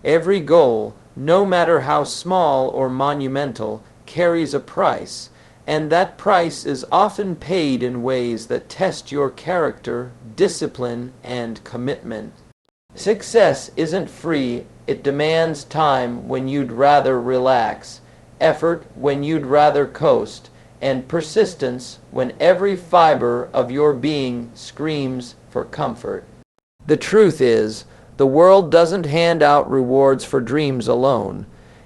Every goal, no matter how small or monumental, carries a price, and that price is often paid in ways that test your character, discipline, and commitment. Success isn't free. It demands time when you'd rather relax, effort when you'd rather coast, and persistence when every fiber of your being screams for comfort. The truth is, the world doesn't hand out rewards for dreams alone.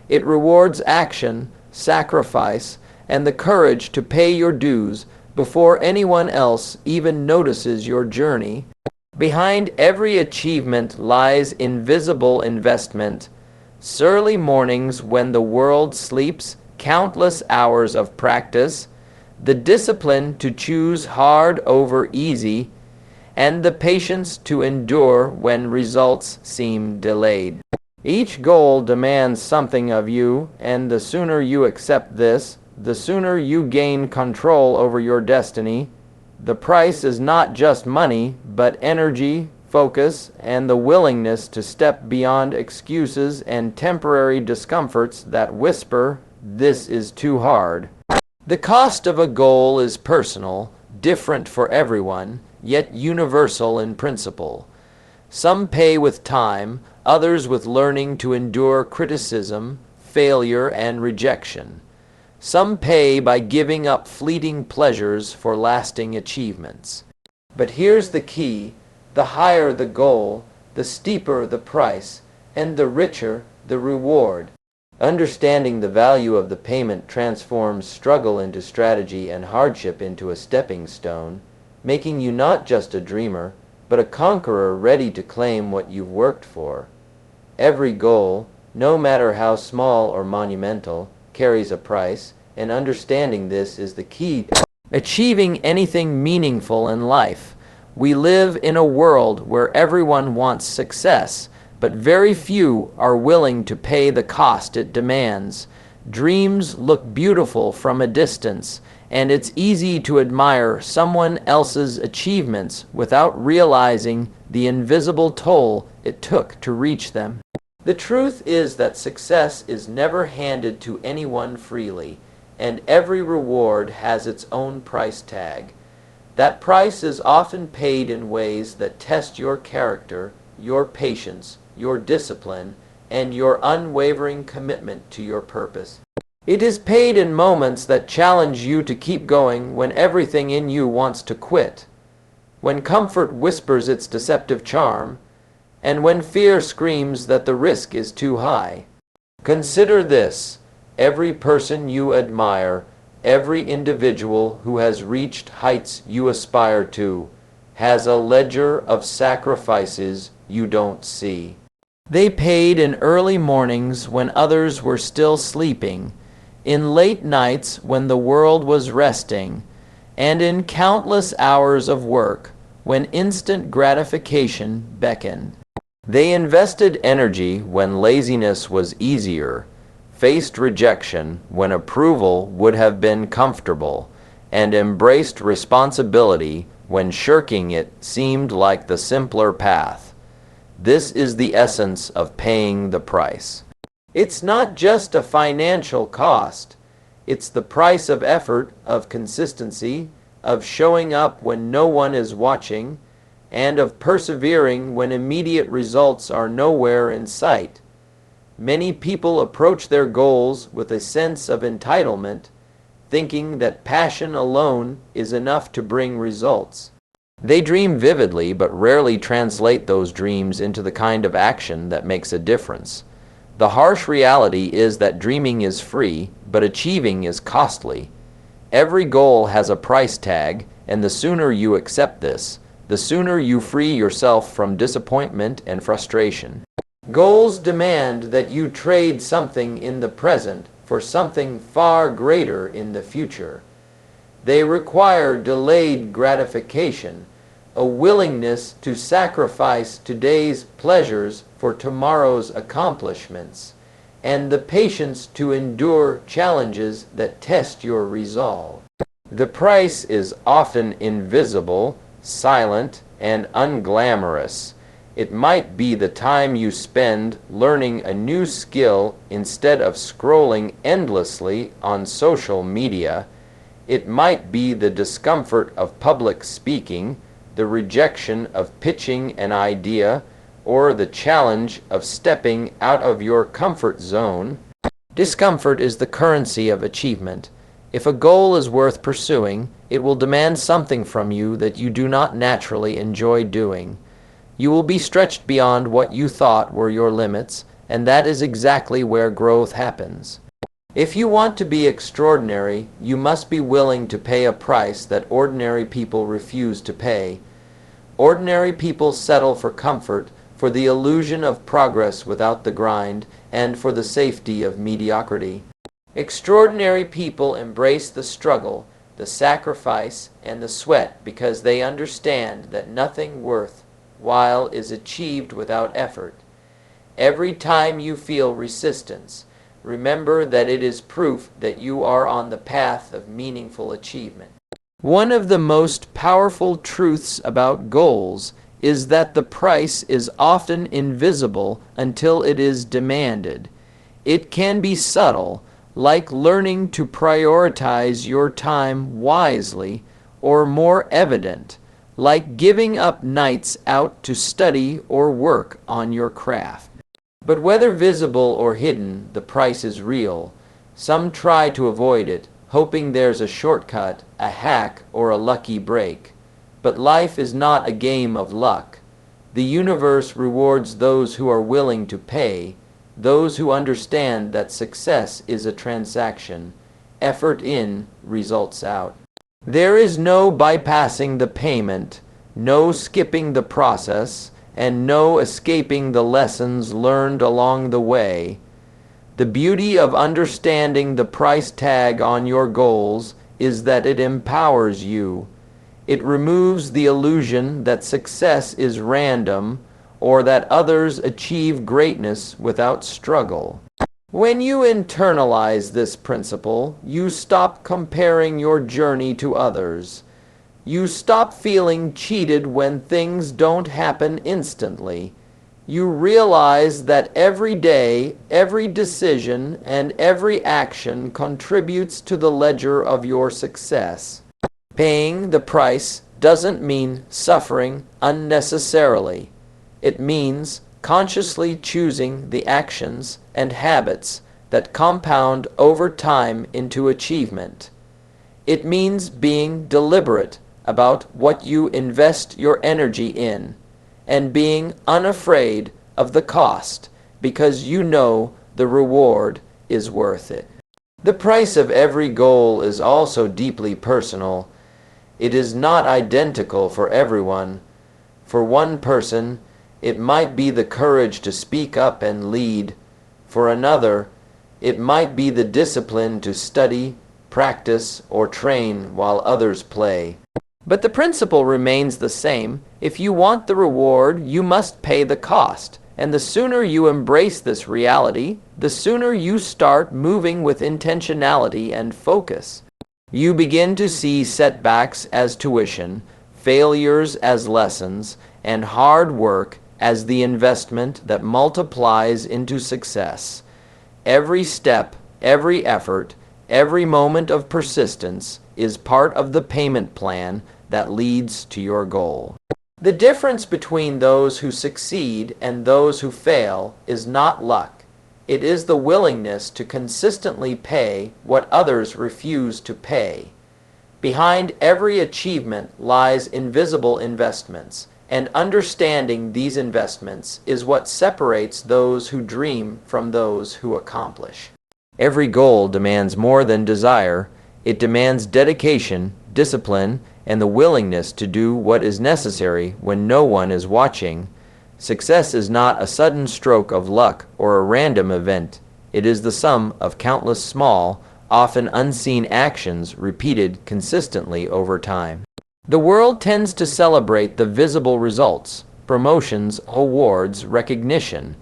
It rewards action, sacrifice, and the courage to pay your dues before anyone else even notices your journey. Behind every achievement lies invisible investment. Early mornings when the world sleeps, countless hours of practice, the discipline to choose hard over easy, and the patience to endure when results seem delayed. Each goal demands something of you, and the sooner you accept this, the sooner you gain control over your destiny. The price is not just money, but energy, focus, and the willingness to step beyond excuses and temporary discomforts that whisper, "This is too hard." The cost of a goal is personal, different for everyone, yet universal in principle. Some pay with time, others with learning to endure criticism, failure, and rejection. Some pay by giving up fleeting pleasures for lasting achievements. But here's the key: the higher the goal, the steeper the price, and the richer the reward. Understanding the value of the payment transforms struggle into strategy and hardship into a stepping stone, making you not just a dreamer, but a conqueror ready to claim what you've worked for. Every goal, no matter how small or monumental, carries a price, and understanding this is the key to achieving anything meaningful in life. We live in a world where everyone wants success, but very few are willing to pay the cost it demands. Dreams look beautiful from a distance, and it's easy to admire someone else's achievements without realizing the invisible toll it took to reach them. The truth is that success is never handed to anyone freely, and every reward has its own price tag. That price is often paid in ways that test your character, your patience, your discipline, and your unwavering commitment to your purpose. It is paid in moments that challenge you to keep going when everything in you wants to quit, when comfort whispers its deceptive charm, and when fear screams that the risk is too high. Consider this: every person you admire, every individual who has reached heights you aspire to, has a ledger of sacrifices you don't see. They paid in early mornings when others were still sleeping, in late nights when the world was resting, and in countless hours of work when instant gratification beckoned. They invested energy when laziness was easier, faced rejection when approval would have been comfortable, and embraced responsibility when shirking it seemed like the simpler path. This is the essence of paying the price. It's not just a financial cost. It's the price of effort, of consistency, of showing up when no one is watching, and of persevering when immediate results are nowhere in sight. Many people approach their goals with a sense of entitlement, thinking that passion alone is enough to bring results. They dream vividly, but rarely translate those dreams into the kind of action that makes a difference. The harsh reality is that dreaming is free, but achieving is costly. Every goal has a price tag, and the sooner you accept this, the sooner you free yourself from disappointment and frustration. Goals demand that you trade something in the present for something far greater in the future. They require delayed gratification, a willingness to sacrifice today's pleasures for tomorrow's accomplishments, and the patience to endure challenges that test your resolve. The price is often invisible, silent, and unglamorous. It might be the time you spend learning a new skill instead of scrolling endlessly on social media. It might be the discomfort of public speaking, the rejection of pitching an idea, or the challenge of stepping out of your comfort zone. Discomfort is the currency of achievement. If a goal is worth pursuing, it will demand something from you that you do not naturally enjoy doing. You will be stretched beyond what you thought were your limits, and that is exactly where growth happens. If you want to be extraordinary, you must be willing to pay a price that ordinary people refuse to pay. Ordinary people settle for comfort, for the illusion of progress without the grind, and for the safety of mediocrity. Extraordinary people embrace the struggle, the sacrifice, and the sweat because they understand that nothing worthwhile is achieved without effort. Every time you feel resistance, remember that it is proof that you are on the path of meaningful achievement. One of the most powerful truths about goals is that the price is often invisible until it is demanded. It can be subtle, like learning to prioritize your time wisely, or more evident, like giving up nights out to study or work on your craft. But whether visible or hidden, the price is real. Some try to avoid it, hoping there's a shortcut, a hack, or a lucky break. But life is not a game of luck. The universe rewards those who are willing to pay, those who understand that success is a transaction. Effort in, results out. There is no bypassing the payment, no skipping the process, and no escaping the lessons learned along the way. The beauty of understanding the price tag on your goals is that it empowers you. It removes the illusion that success is random or that others achieve greatness without struggle. When you internalize this principle, you stop comparing your journey to others. You stop feeling cheated when things don't happen instantly. You realize that every day, every decision, and every action contributes to the ledger of your success. Paying the price doesn't mean suffering unnecessarily. It means consciously choosing the actions and habits that compound over time into achievement. It means being deliberate about what you invest your energy in, and being unafraid of the cost because you know the reward is worth it. The price of every goal is also deeply personal. It is not identical for everyone. For one person, it might be the courage to speak up and lead. For another, it might be the discipline to study, practice, or train while others play. But the principle remains the same. If you want the reward, you must pay the cost. And the sooner you embrace this reality, the sooner you start moving with intentionality and focus. You begin to see setbacks as tuition, failures as lessons, and hard work as the investment that multiplies into success. Every step, every effort, every moment of persistence is part of the payment plan that leads to your goal. The difference between those who succeed and those who fail is not luck. It is the willingness to consistently pay what others refuse to pay. Behind every achievement lies invisible investments, and understanding these investments is what separates those who dream from those who accomplish. Every goal demands more than desire. It demands dedication, discipline, and the willingness to do what is necessary when no one is watching. Success is not a sudden stroke of luck or a random event. It is the sum of countless small, often unseen actions repeated consistently over time. The world tends to celebrate the visible results, promotions, awards, recognition,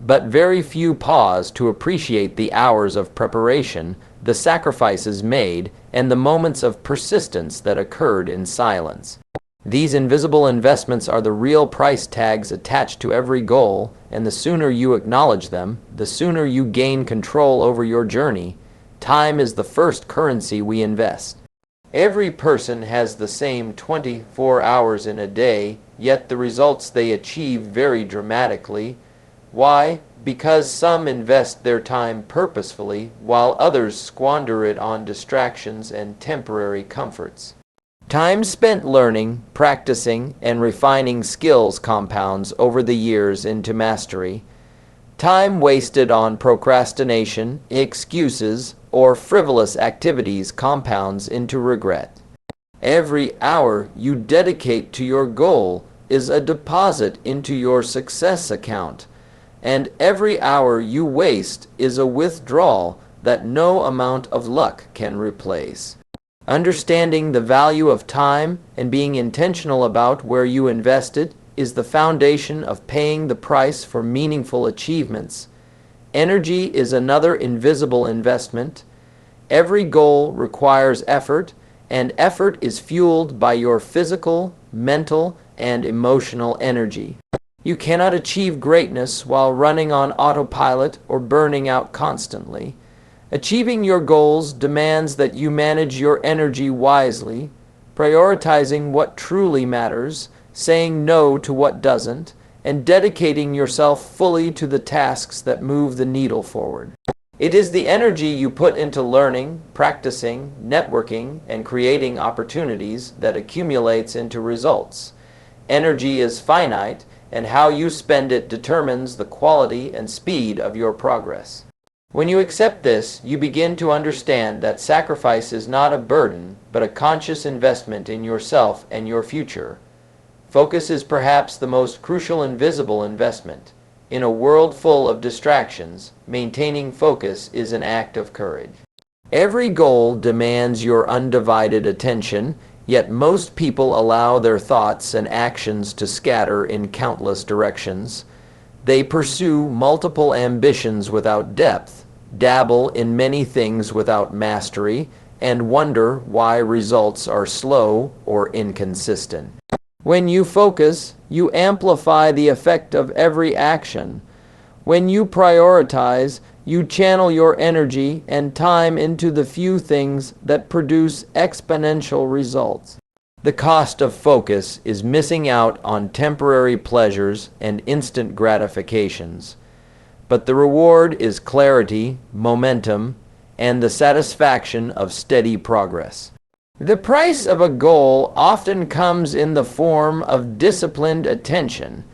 but very few pause to appreciate the hours of preparation, the sacrifices made, and the moments of persistence that occurred in silence. These invisible investments are the real price tags attached to every goal, and the sooner you acknowledge them, the sooner you gain control over your journey. Time is the first currency we invest. Every person has the same 24 hours in a day, yet the results they achieve vary dramatically. Why? Because some invest their time purposefully, while others squander it on distractions and temporary comforts. Time spent learning, practicing, and refining skills compounds over the years into mastery. Time wasted on procrastination, excuses, or frivolous activities compounds into regret. Every hour you dedicate to your goal is a deposit into your success account, and every hour you waste is a withdrawal that no amount of luck can replace. Understanding the value of time and being intentional about where you invest it is the foundation of paying the price for meaningful achievements. Energy is another invisible investment. Every goal requires effort, and effort is fueled by your physical, mental, and emotional energy. You cannot achieve greatness while running on autopilot or burning out constantly. Achieving your goals demands that you manage your energy wisely, prioritizing what truly matters, saying no to what doesn't, and dedicating yourself fully to the tasks that move the needle forward. It is the energy you put into learning, practicing, networking, and creating opportunities that accumulates into results. Energy is finite, and how you spend it determines the quality and speed of your progress. When you accept this, you begin to understand that sacrifice is not a burden, but a conscious investment in yourself and your future. Focus is perhaps the most crucial invisible investment. In a world full of distractions, maintaining focus is an act of courage. Every goal demands your undivided attention, yet most people allow their thoughts and actions to scatter in countless directions. They pursue multiple ambitions without depth, dabble in many things without mastery, and wonder why results are slow or inconsistent. When you focus, you amplify the effect of every action. When you prioritize, you channel your energy and time into the few things that produce exponential results. The cost of focus is missing out on temporary pleasures and instant gratifications. But the reward is clarity, momentum, and the satisfaction of steady progress. The price of a goal often comes in the form of disciplined attention,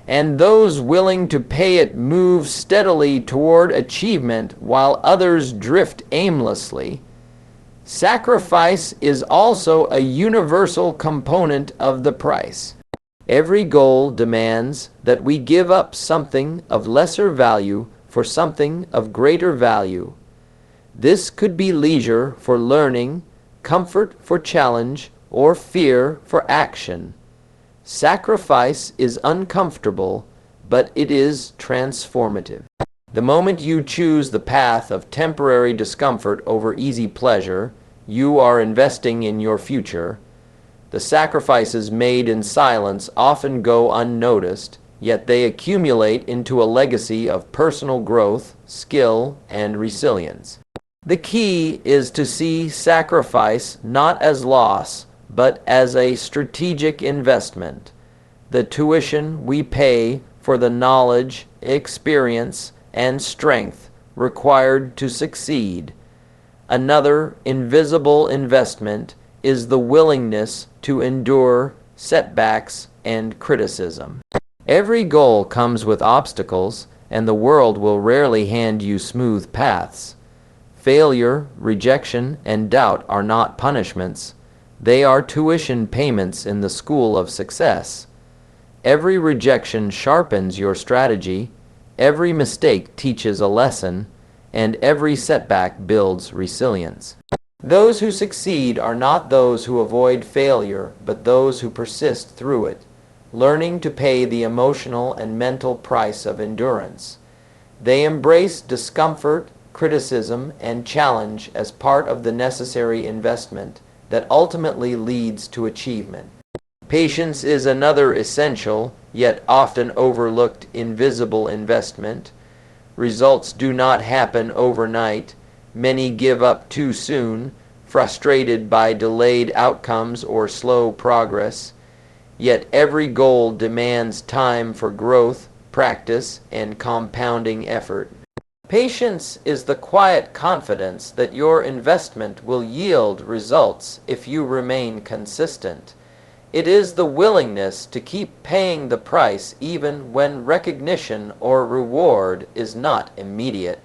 and those willing to pay it move steadily toward achievement while others drift aimlessly. Sacrifice is also a universal component of the price. Every goal demands that we give up something of lesser value for something of greater value. This could be leisure for learning, comfort for challenge, or fear for action. Sacrifice is uncomfortable, but it is transformative. The moment you choose the path of temporary discomfort over easy pleasure, you are investing in your future. The sacrifices made in silence often go unnoticed, yet they accumulate into a legacy of personal growth, skill, and resilience. The key is to see sacrifice not as loss, but as a strategic investment. The tuition we pay for the knowledge, experience, and strength required to succeed. Another invisible investment is the willingness to endure setbacks and criticism. Every goal comes with obstacles, and the world will rarely hand you smooth paths. Failure, rejection, and doubt are not punishments. They are tuition payments in the school of success. Every rejection sharpens your strategy, every mistake teaches a lesson, and every setback builds resilience. Those who succeed are not those who avoid failure, but those who persist through it, learning to pay the emotional and mental price of endurance. They embrace discomfort, criticism, and challenge as part of the necessary investment that ultimately leads to achievement. Patience is another essential, yet often overlooked invisible investment. Results do not happen overnight. Many give up too soon, frustrated by delayed outcomes or slow progress. Yet every goal demands time for growth, practice, and compounding effort. Patience is the quiet confidence that your investment will yield results if you remain consistent. It is the willingness to keep paying the price even when recognition or reward is not immediate.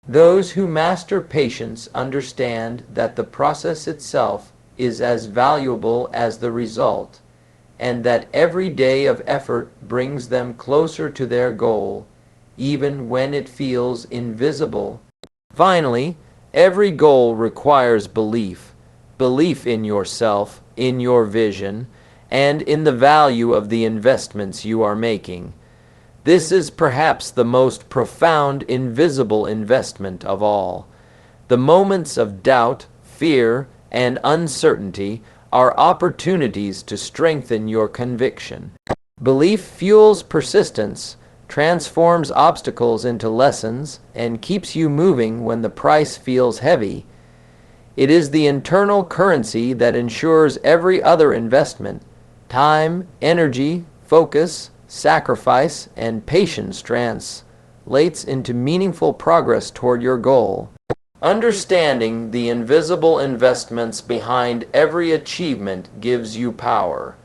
Those who master patience understand that the process itself is as valuable as the result, and that every day of effort brings them closer to their goal, even when it feels invisible. Finally, every goal requires belief. Belief in yourself, in your vision, and in the value of the investments you are making. This is perhaps the most profound invisible investment of all. The moments of doubt, fear, and uncertainty are opportunities to strengthen your conviction. Belief fuels persistence, transforms obstacles into lessons, and keeps you moving when the price feels heavy. It is the internal currency that ensures every other investment, time, energy, focus, sacrifice, and patience translates into meaningful progress toward your goal. Understanding the invisible investments behind every achievement gives you power.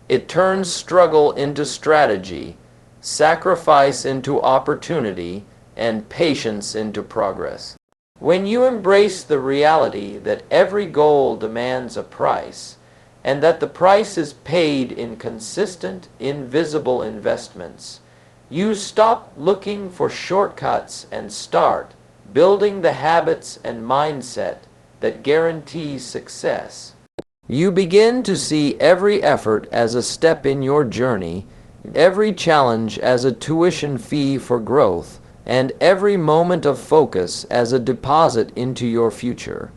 It turns struggle into strategy, sacrifice into opportunity, and patience into progress. When you embrace the reality that every goal demands a price, and that the price is paid in consistent, invisible investments, you stop looking for shortcuts and start building the habits and mindset that guarantee success. You begin to see every effort as a step in your journey, every challenge as a tuition fee for growth, and every moment of focus as a deposit into your future.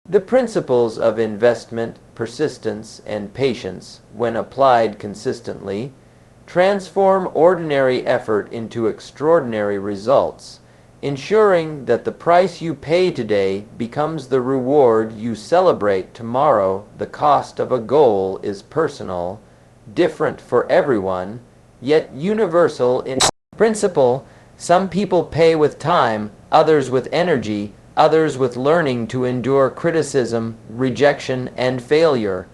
The principles of investment, persistence, and patience, when applied consistently, transform ordinary effort into extraordinary results, ensuring that the price you pay today becomes the reward you celebrate tomorrow. The cost of a goal is personal, different for everyone, yet universal in principle. Some people pay with time, others with energy, others with learning to endure criticism, rejection, and failure.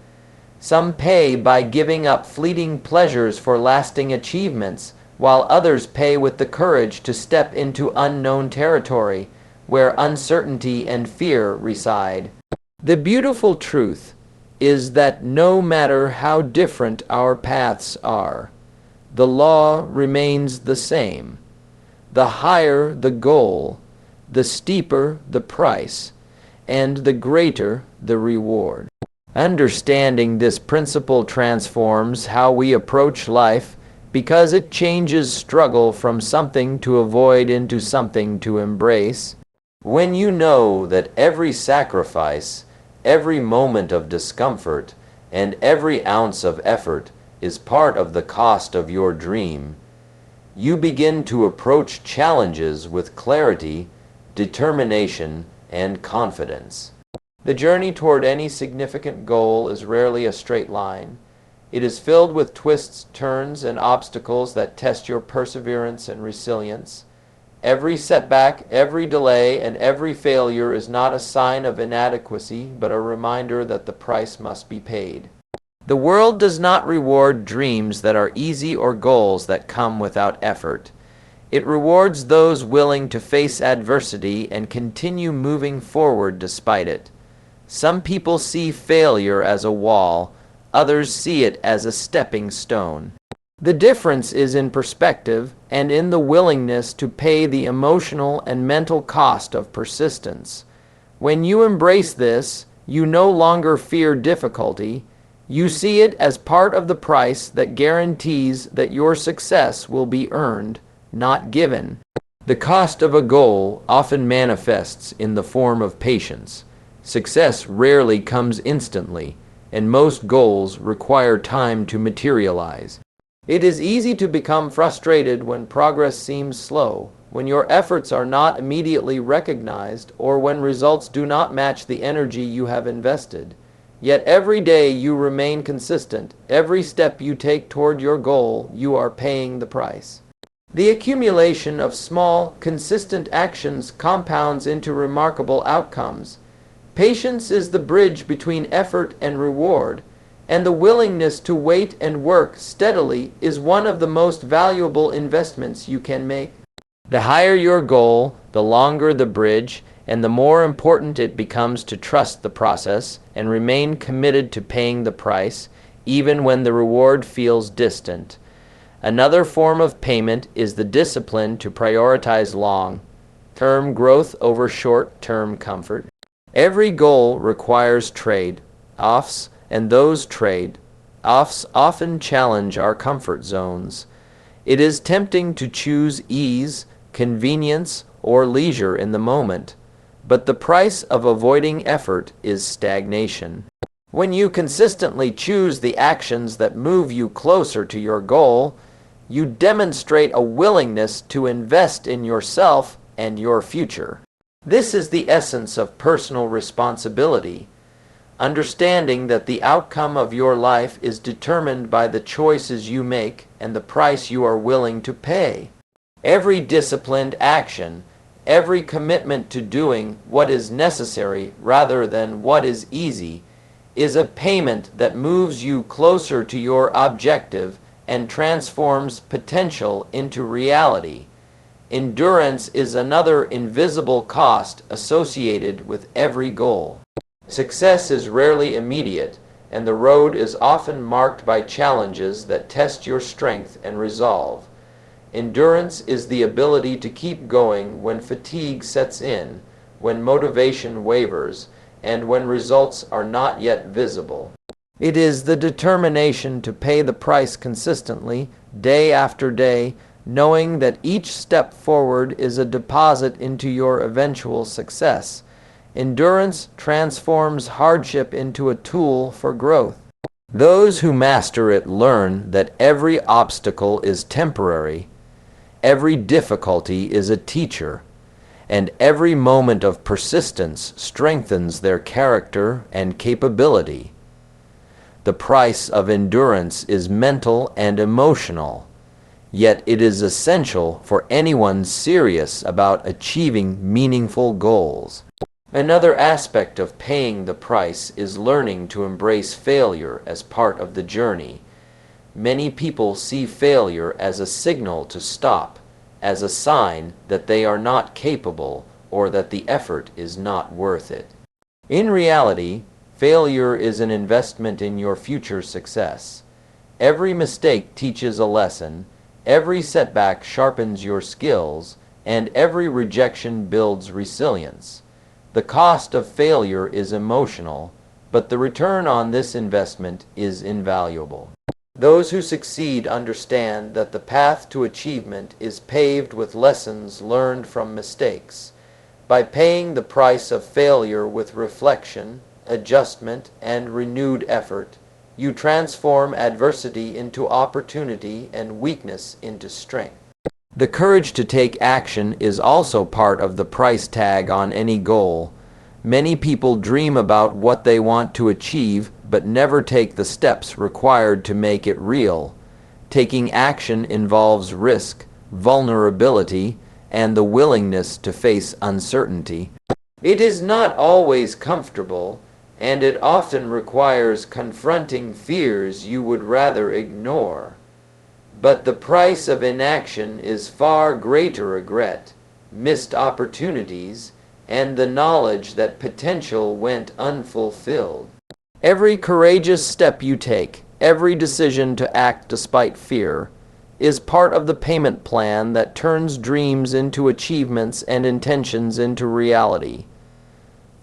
Some pay by giving up fleeting pleasures for lasting achievements, while others pay with the courage to step into unknown territory, where uncertainty and fear reside. The beautiful truth is that no matter how different our paths are, the law remains the same. The higher the goal, the steeper the price, and the greater the reward. Understanding this principle transforms how we approach life, because it changes struggle from something to avoid into something to embrace. When you know that every sacrifice, every moment of discomfort, and every ounce of effort is part of the cost of your dream, you begin to approach challenges with clarity, determination, and confidence. The journey toward any significant goal is rarely a straight line. It is filled with twists, turns, and obstacles that test your perseverance and resilience. Every setback, every delay, and every failure is not a sign of inadequacy, but a reminder that the price must be paid. The world does not reward dreams that are easy or goals that come without effort. It rewards those willing to face adversity and continue moving forward despite it. Some people see failure as a wall, others see it as a stepping stone. The difference is in perspective and in the willingness to pay the emotional and mental cost of persistence. When you embrace this, you no longer fear difficulty. You see it as part of the price that guarantees that your success will be earned, not given. The cost of a goal often manifests in the form of patience. Success rarely comes instantly. and most goals require time to materialize. It is easy to become frustrated when progress seems slow, when your efforts are not immediately recognized, or when results do not match the energy you have invested. Yet every day you remain consistent. Every step you take toward your goal, you are paying the price. The accumulation of small, consistent actions compounds into remarkable outcomes. Patience is the bridge between effort and reward, and the willingness to wait and work steadily is one of the most valuable investments you can make. The higher your goal, the longer the bridge, and the more important it becomes to trust the process and remain committed to paying the price, even when the reward feels distant. Another form of payment is the discipline to prioritize long-term growth over short-term comfort. Every goal requires trade-offs, and those trade-offs often challenge our comfort zones. It is tempting to choose ease, convenience, or leisure in the moment, but the price of avoiding effort is stagnation. When you consistently choose the actions that move you closer to your goal, you demonstrate a willingness to invest in yourself and your future. This is the essence of personal responsibility, understanding that the outcome of your life is determined by the choices you make and the price you are willing to pay. Every disciplined action, every commitment to doing what is necessary rather than what is easy, is a payment that moves you closer to your objective and transforms potential into reality. Endurance is another invisible cost associated with every goal. Success is rarely immediate, and the road is often marked by challenges that test your strength and resolve. Endurance is the ability to keep going when fatigue sets in, when motivation wavers, and when results are not yet visible. It is the determination to pay the price consistently, day after day, knowing that each step forward is a deposit into your eventual success. Endurance transforms hardship into a tool for growth. Those who master it learn that every obstacle is temporary, every difficulty is a teacher, and every moment of persistence strengthens their character and capability. The price of endurance is mental and emotional, yet it is essential for anyone serious about achieving meaningful goals. Another aspect of paying the price is learning to embrace failure as part of the journey. Many people see failure as a signal to stop, as a sign that they are not capable or that the effort is not worth it. In reality, failure is an investment in your future success. Every mistake teaches a lesson, every setback sharpens your skills, and every rejection builds resilience. The cost of failure is emotional, but the return on this investment is invaluable. Those who succeed understand that the path to achievement is paved with lessons learned from mistakes. By paying the price of failure with reflection, adjustment, and renewed effort, you transform adversity into opportunity and weakness into strength. The courage to take action is also part of the price tag on any goal. Many people dream about what they want to achieve, but never take the steps required to make it real. Taking action involves risk, vulnerability, and the willingness to face uncertainty. It is not always comfortable, and it often requires confronting fears you would rather ignore. But the price of inaction is far greater regret, missed opportunities, and the knowledge that potential went unfulfilled. Every courageous step you take, every decision to act despite fear, is part of the payment plan that turns dreams into achievements and intentions into reality.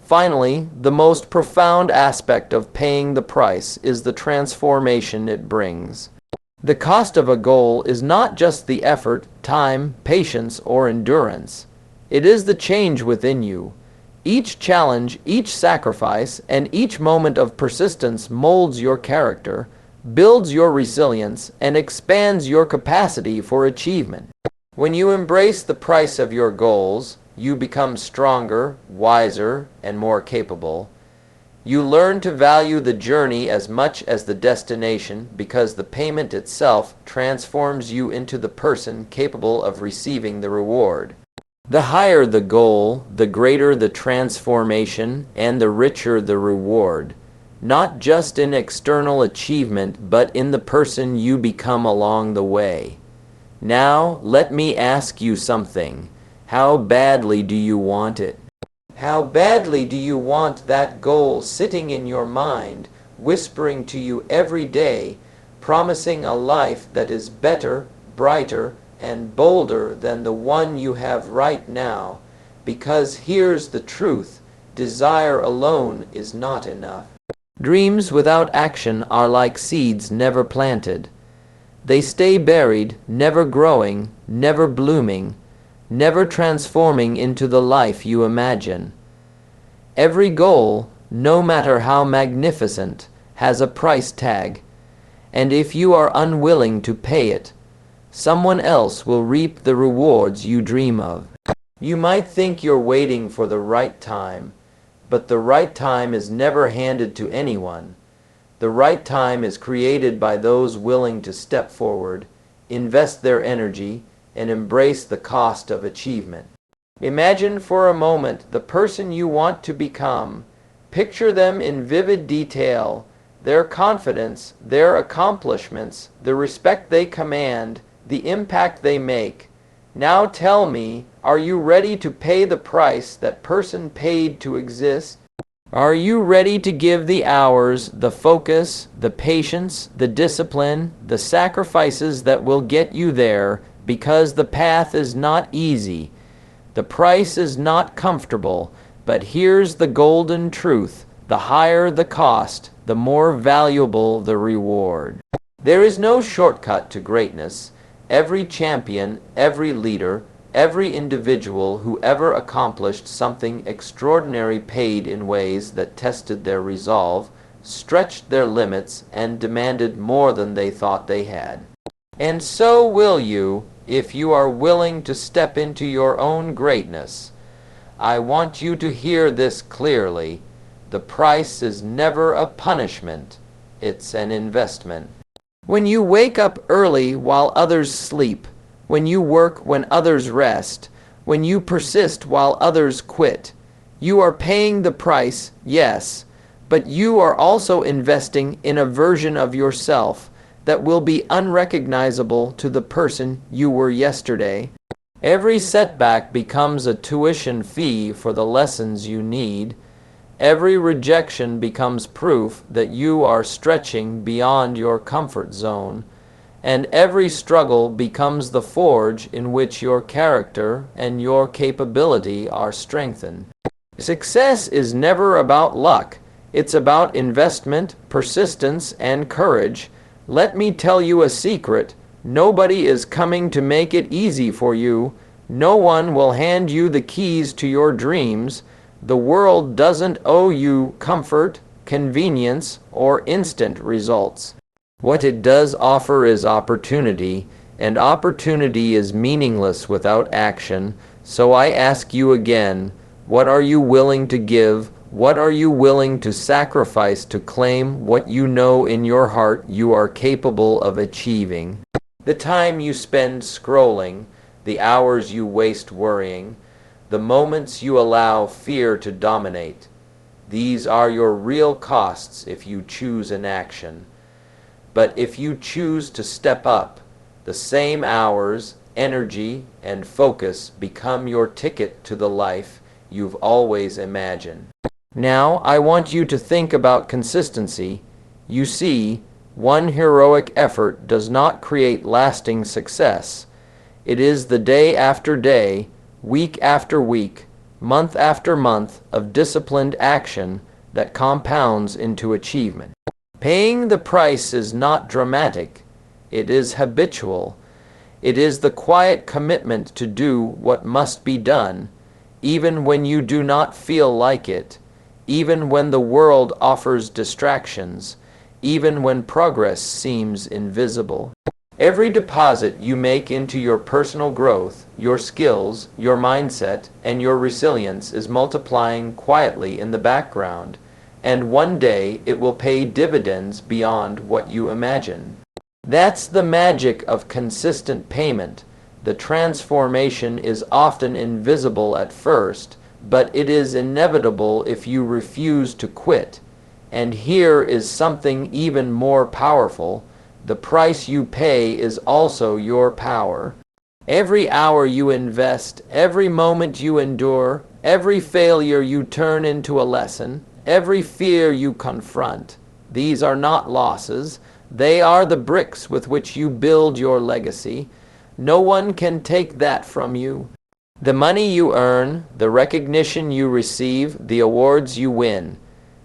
Finally, the most profound aspect of paying the price is the transformation it brings. The cost of a goal is not just the effort, time, patience, or endurance. It is the change within you. Each challenge, each sacrifice, and each moment of persistence molds your character, builds your resilience, and expands your capacity for achievement. When you embrace the price of your goals, you become stronger, wiser, and more capable. You learn to value the journey as much as the destination because the payment itself transforms you into the person capable of receiving the reward. The higher the goal, the greater the transformation and the richer the reward, not just in external achievement but in the person you become along the way. Now, let me ask you something. How badly do you want it? How badly do you want that goal sitting in your mind, whispering to you every day, promising a life that is better, brighter, and bolder than the one you have right now? Because here's the truth, desire alone is not enough. Dreams without action are like seeds never planted. They stay buried, never growing, never blooming, never transforming into the life you imagine. Every goal, no matter how magnificent, has a price tag, and if you are unwilling to pay it, someone else will reap the rewards you dream of. You might think you're waiting for the right time, but the right time is never handed to anyone. The right time is created by those willing to step forward, invest their energy, and embrace the cost of achievement. Imagine for a moment the person you want to become. Picture them in vivid detail, their confidence, their accomplishments, the respect they command, the impact they make. Now tell me, are you ready to pay the price that person paid to exist? Are you ready to give the hours, the focus, the patience, the discipline, the sacrifices that will get you there? Because the path is not easy. The price is not comfortable, but here's the golden truth. The higher the cost, the more valuable the reward. There is no shortcut to greatness. Every champion, every leader, every individual who ever accomplished something extraordinary paid in ways that tested their resolve, stretched their limits, and demanded more than they thought they had. And so will you, if you are willing to step into your own greatness. I want you to hear this clearly. The price is never a punishment. It's an investment. When you wake up early while others sleep, when you work when others rest, when you persist while others quit, you are paying the price, yes, but you are also investing in a version of yourself that will be unrecognizable to the person you were yesterday. Every setback becomes a tuition fee for the lessons you need. Every rejection becomes proof that you are stretching beyond your comfort zone. And every struggle becomes the forge in which your character and your capability are strengthened. Success is never about luck. It's about investment, persistence, and courage. Let me tell you a secret. Nobody is coming to make it easy for you. No one will hand you the keys to your dreams. The world doesn't owe you comfort, convenience, or instant results. What it does offer is opportunity, and opportunity is meaningless without action. So I ask you again, what are you willing to give? What are you willing to sacrifice to claim what you know in your heart you are capable of achieving? The time you spend scrolling, the hours you waste worrying, the moments you allow fear to dominate, these are your real costs if you choose inaction. But if you choose to step up, the same hours, energy, and focus become your ticket to the life you've always imagined. Now, I want you to think about consistency. You see, one heroic effort does not create lasting success. It is the day after day, week after week, month after month of disciplined action that compounds into achievement. Paying the price is not dramatic. It is habitual. It is the quiet commitment to do what must be done. even when you do not feel like it, even when the world offers distractions, even when progress seems invisible. Every deposit you make into your personal growth, your skills, your mindset, and your resilience is multiplying quietly in the background, and one day it will pay dividends beyond what you imagine. That's the magic of consistent payment. The transformation is often invisible at first, but it is inevitable if you refuse to quit. And here is something even more powerful. The price you pay is also your power. Every hour you invest, every moment you endure, every failure you turn into a lesson, every fear you confront, these are not losses. They are the bricks with which you build your legacy. No one can take that from you. The money you earn, the recognition you receive, the awards you win,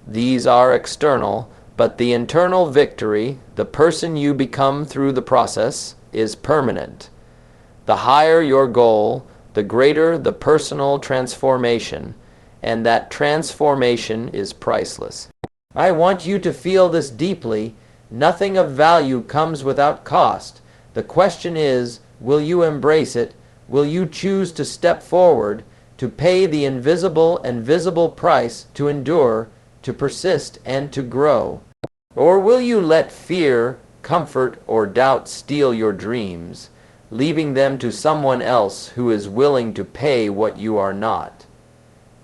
these are external, but the internal victory, the person you become through the process, is permanent. The higher your goal, the greater the personal transformation, and that transformation is priceless. I want you to feel this deeply. Nothing of value comes without cost. The question is, will you embrace it? Will you choose to step forward, to pay the invisible and visible price, to endure, to persist, and to grow? Or will you let fear, comfort, or doubt steal your dreams, leaving them to someone else who is willing to pay what you are not?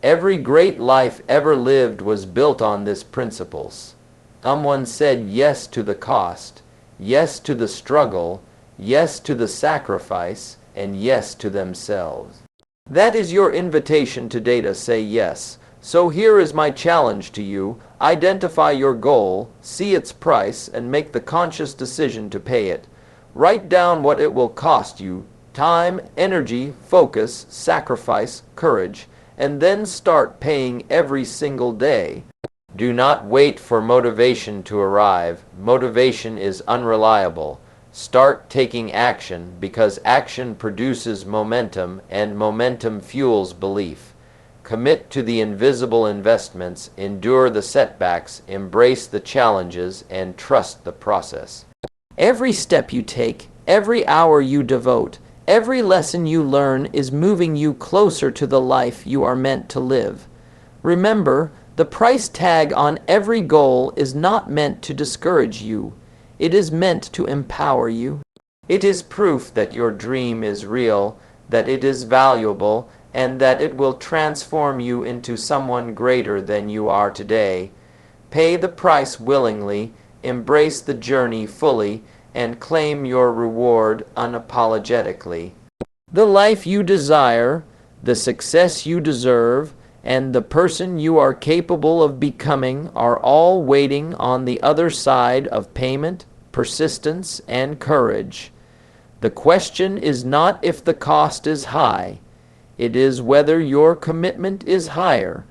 Every great life ever lived was built on this principles. Someone said yes to the cost, yes to the struggle, yes to the sacrifice, and yes to themselves. That is your invitation today to say yes. So here is my challenge to you. Identify your goal, see its price, and make the conscious decision to pay it. Write down what it will cost you: time, energy, focus, sacrifice, courage, and then start paying every single day. Do not wait for motivation to arrive. Motivation is unreliable. Start taking action, because action produces momentum, and momentum fuels belief. Commit to the invisible investments, endure the setbacks, embrace the challenges, and trust the process. Every step you take, every hour you devote, every lesson you learn is moving you closer to the life you are meant to live. Remember, the price tag on every goal is not meant to discourage you. It is meant to empower you. It is proof that your dream is real, that it is valuable, and that it will transform you into someone greater than you are today. Pay the price willingly, embrace the journey fully, and claim your reward unapologetically. The life you desire, the success you deserve, and the person you are capable of becoming are all waiting on the other side of payment, persistence, and courage. The question is not if the cost is high. It is whether your commitment is higher.